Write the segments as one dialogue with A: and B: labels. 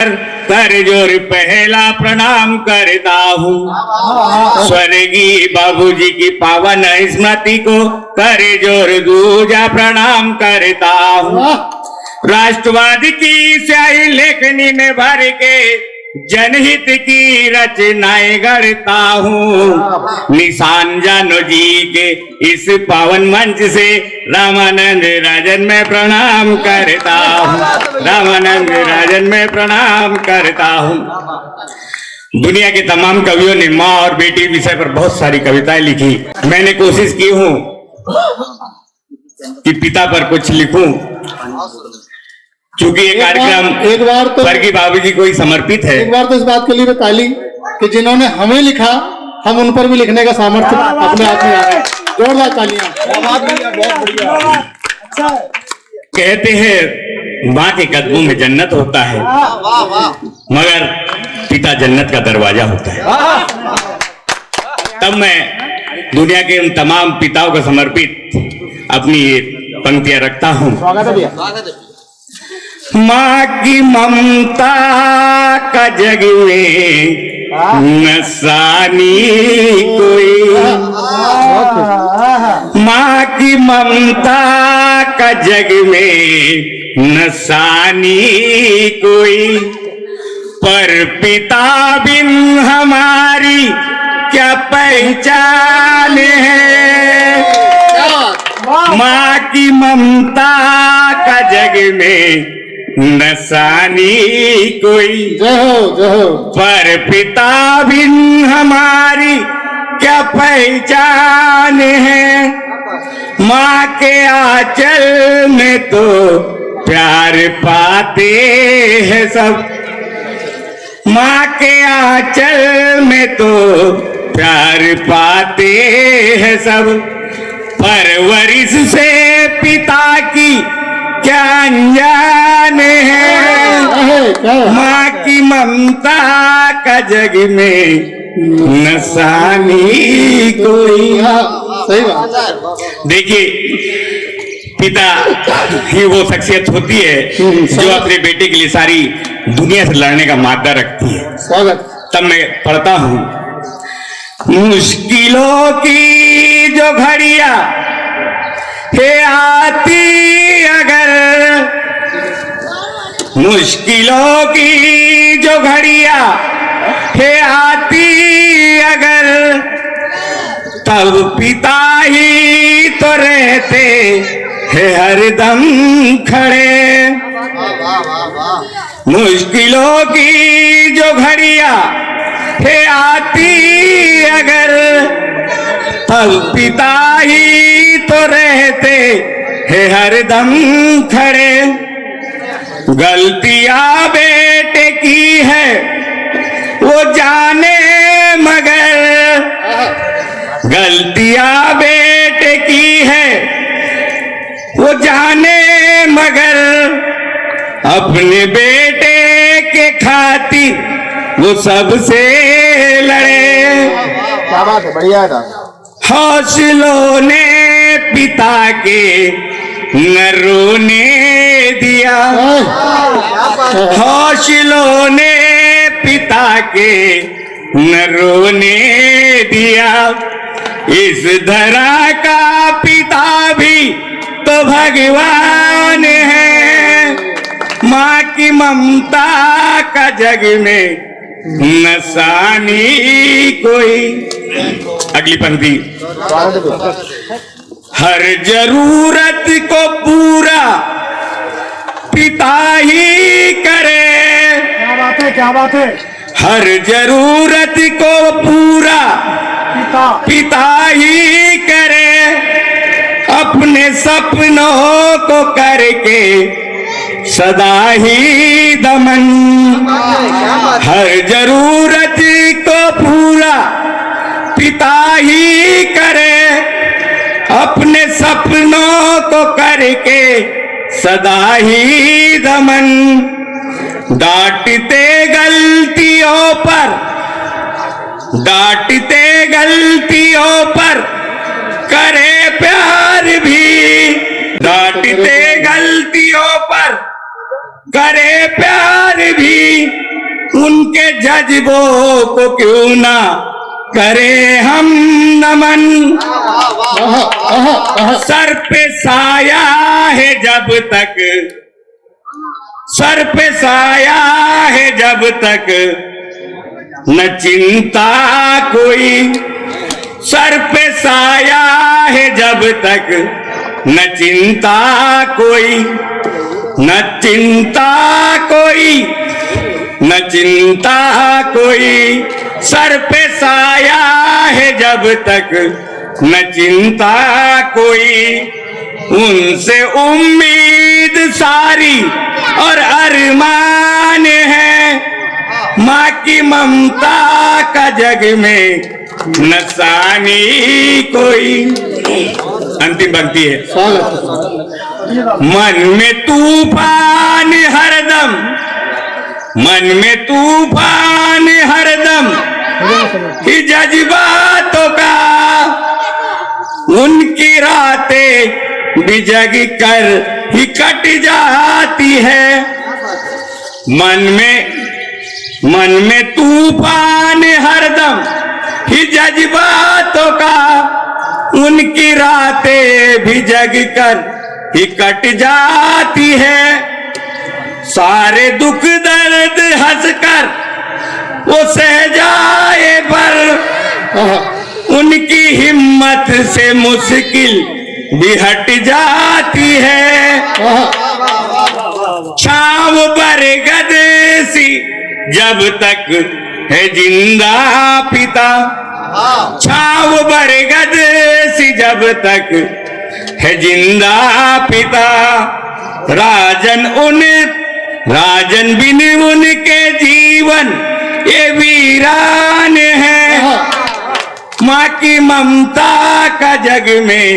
A: पर कर जोर पहला प्रणाम करता हूँ। स्वर्गीय बाबूजी की पावन स्मृति को कर जोर दूजा प्रणाम करता हूँ। राष्ट्रवाद की स्याही लेखनी में भर के जनहित की रचनाएं गढ़ता हूँ। निशान जानो जी के इस पावन मंच से रामानंद राजन में प्रणाम करता हूँ। रामानंद राजन में प्रणाम करता हूँ। दुनिया के तमाम कवियों ने माँ और बेटी विषय पर बहुत सारी कविताएं लिखी। मैंने कोशिश की हूँ कि पिता पर कुछ लिखूं, क्योंकि ये कार्यक्रम
B: एक बार तो
A: स्वर्गीय बाबूजी को ही समर्पित है।
B: एक बार तो इस बात के लिए ताली कि जिन्होंने हमें लिखा हम उन पर भी लिखने का सामर्थ्य अपने आप में आ रहा है। जोरदार तालियां। बहुत बढ़िया।
A: कहते हैं माँ के कदमों में जन्नत होता है, मगर पिता जन्नत का दरवाजा होता है। तब मैं दुनिया के उन तमाम पिताओं को समर्पित अपनी पंक्तियां रखता हूँ। माँ की ममता का जग में नसानी कोई, माँ की ममता का जग में नसानी कोई, पर पिता बिन हमारी क्या पहचान है। माँ की ममता का जग में नसानी कोई, पर पिता बिन हमारी क्या पहचान है। माँ के आंचल में तो प्यार पाते हैं सब, माँ के आंचल में तो प्यार पाते हैं सब, परवरिश से पिता की क्या अनजान है। माँ की ममता का जग में नसानी कोई।
B: सही बात।
A: देखिए, पिता ही वो शख्सियत होती है जो अपने बेटे के लिए सारी दुनिया से लड़ने का मादा रखती है।
B: स्वागत।
A: तब मैं पढ़ता हूँ, मुश्किलों की जो घड़ियां है आती अगर, मुश्किलों की जो घड़ियां है आती अगर, तब पिता ही तो रहते हैं हरदम खड़े। मुश्किलों की जो घड़ियां है आती अगर, तब पिता ही तो रहते हैं हरदम खड़े। गलतियां बेटे की है वो जाने मगर, गलतियां बेटे की है वो जाने मगर, अपने बेटे के खातिर वो सबसे लड़े।
B: क्या बात है, बढ़िया है।
A: हौसलों ने पिता के न रोने दिया, हौसलों ने पिता के न रोने दिया। इस धरा का पिता भी तो भगवान है। माँ की ममता का जग में नसानी कोई। अगली पंक्ति, हर जरूरत को पूरा पिता ही करे।
B: क्या बात है, क्या बात है।
A: हर जरूरत को पूरा पिता ही करे, अपने सपनों को करके सदा ही दमन। हर जरूरत को पूरा पिता ही करे, अपने सपनों को करके सदा ही दमन। डांटते गलतियों पर, डांटते गलतियों पर करे प्यार भी, डांटते गलतियों पर करे प्यार भी उनके जज्बों को क्यों ना करे हम नमन। सर पे साया है जब तक, सर पे साया है जब तक न चिंता कोई, सर पे साया है जब तक न चिंता कोई, न चिंता कोई, न चिंता कोई। सर पे साया है जब तक न चिंता कोई, उनसे उम्मीद सारी और अरमान है, माँ की ममता का जग में नसानी कोई। अंतिम पंक्ति है, मन में तूफान हरदम, मन में तूफान हरदम ही जज्बातों का, उनकी रातें भी जग कर ही कट जाती है। मन में तूफान हरदम ही जज्बातों का, उनकी रातें भी जग कर ही कट जाती है। सारे दुख दर्द हंसकर वो सह जाए पर, उनकी हिम्मत से मुश्किल भी हट जाती है। छाव बरगद सी जब तक है जिंदा पिता, छाव बरगद सी जब तक है जिंदा पिता, राजन बिन उनके जीवन ये वीरान है। माँ की ममता का जग में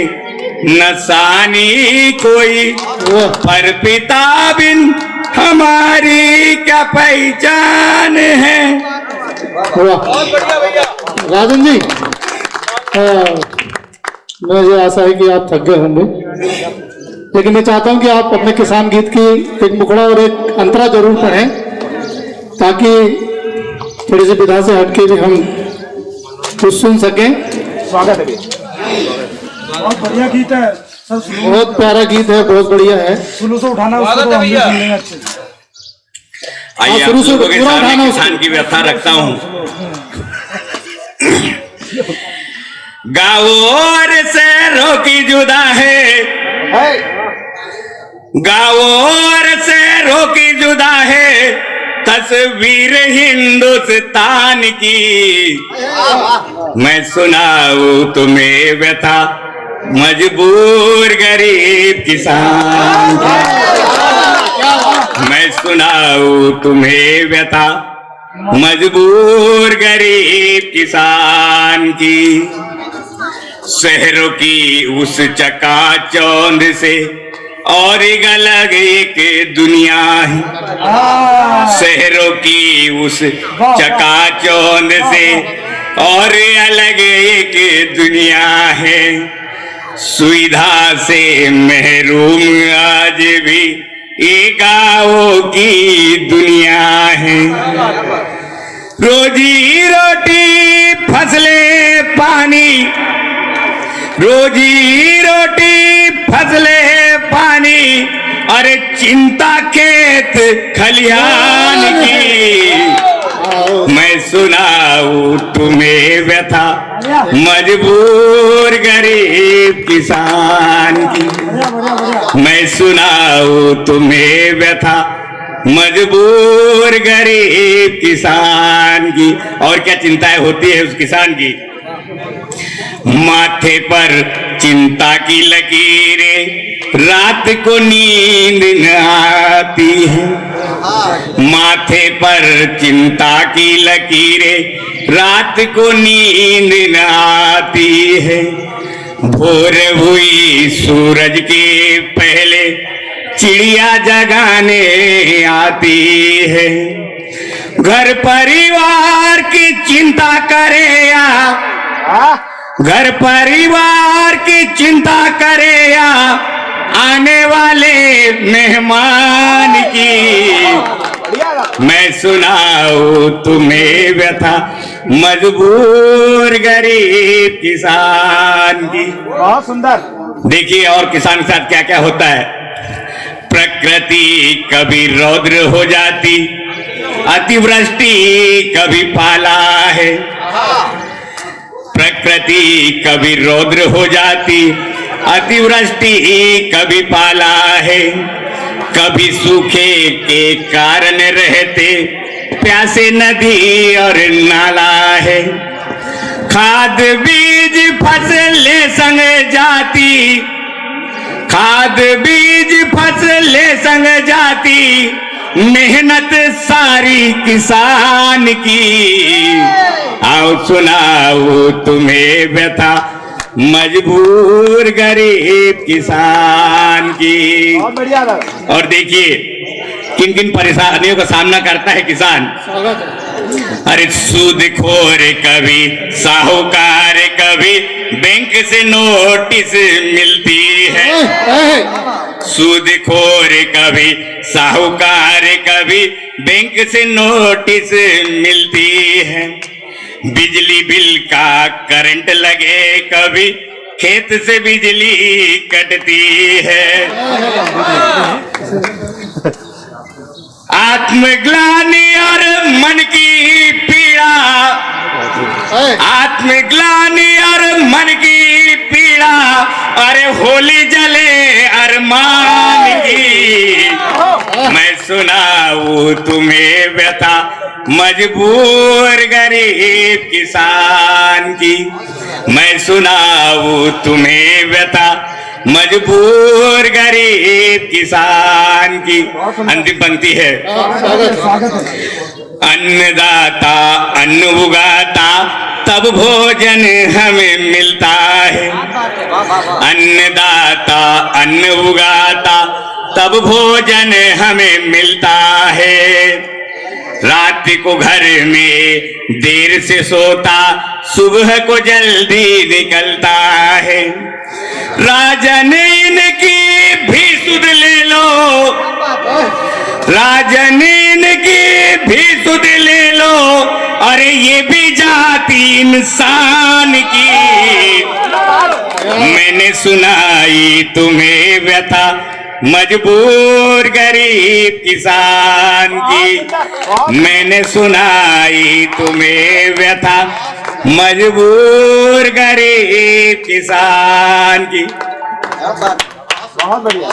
A: नसानी कोई, पर पिता बिन हमारी क्या पहचान है।
B: राजन जी, मुझे आशा है कि आप थक गए होंगे, लेकिन मैं चाहता हूं कि आप अपने किसान गीत की एक मुखड़ा और एक अंतरा जरूर पढ़ें, ताकि थोड़ी सी विधा से हटके भी हम कुछ सुन सकें।
C: स्वागत है, बहुत बढ़िया गीत है सर,
B: बहुत प्यारा गीत है, बहुत बढ़िया है।
C: शुरू से उठाना उसको तो हम भी सुन लेंगे अच्छे से।
A: आइए आप लोगों के सामने किसान की व्यथा रखता हूं। गाँवों और शहरों की जुदा है, गाँवों और शहरों की जुदा है तस्वीर हिंदुस्तान की। मैं सुनाऊं तुम्हें व्यथा मजबूर गरीब किसान की। मैं सुनाऊं तुम्हें व्यथा मजबूर गरीब किसान की। शहरों की उस चकाचौंध से और एक अलग एक दुनिया है, शहरों की उस चकाचौंध से और अलग एक दुनिया है। सुविधा से महरूम आज भी ये गाँवों की दुनिया है। रोजी रोटी फसलें पानी, रोजी रोटी फसलें पानी, अरे चिंता खेत खलिहान की। मैं सुनाऊं तुम्हें व्यथा मजबूर गरीब किसान की। मैं सुनाऊं तुम्हें व्यथा मजबूर गरीब किसान की। और क्या चिंताएं होती है उस किसान की। माथे पर चिंता की लकीरें, रात को नींद न आती है। माथे पर चिंता की लकीरें, रात को नींद न आती है। भोर हुई सूरज के पहले चिड़िया जगाने आती है। घर परिवार की चिंता करे या, घर परिवार की चिंता करे या, आने वाले मेहमान की। मैं सुनाऊं तुम्हें व्यथा मजबूर गरीब किसान की।
C: बहुत सुंदर।
A: देखिए और किसान के साथ क्या क्या होता है। प्रकृति कभी रौद्र हो जाती, अतिवृष्टि कभी पाला है। प्रकृति कभी रौद्र हो जाती, अतिवृष्टि कभी पाला है। कभी सूखे के कारण रहते प्यासे नदी और नाला है। खाद बीज फसलें संग जाती, खाद बीज फसलें संग जाती, मेहनत सारी किसान की। आओ सुनाओ तुम्हें व्यथा मजबूर गरीब किसान की।
C: बहुत बढ़िया था।
A: और देखिए किन किन परेशानियों का सामना करता है किसान। अरे सूदखोर कभी साहूकार, कभी बैंक से नोटिस मिलती है। सूदखोर कभी साहूकार, कभी बैंक से नोटिस मिलती है। बिजली बिल का करंट लगे, कभी खेत से बिजली कटती है। आत्मग्लानि और मन की पीड़ा, आत्मग्लानि और मन की पीड़ा, अरे होली जले अरमान की। मैं सुनाऊं तुम्हें व्यथा मजबूर गरीब किसान की। मैं सुनाऊं तुम्हें व्यथा मजबूर गरीब किसान की। अंतिम पंक्ति है। अन्नदाता अन्न उगाता तब भोजन हमें मिलता है। अन्नदाता अन्न उगाता तब भोजन हमें मिलता है। रात को घर में देर से सोता, सुबह को जल्दी निकलता है। राजन इनकी भी सुध ले लो, राजन इनकी भी सुध ले लो, अरे ये भी जाति इंसान की। मैंने सुनाई तुम्हें व्यथा मजबूर गरीब किसान की। मैंने सुनाई तुम्हें व्यथा मजबूर गरीब किसान की।
C: बहुत बढ़िया।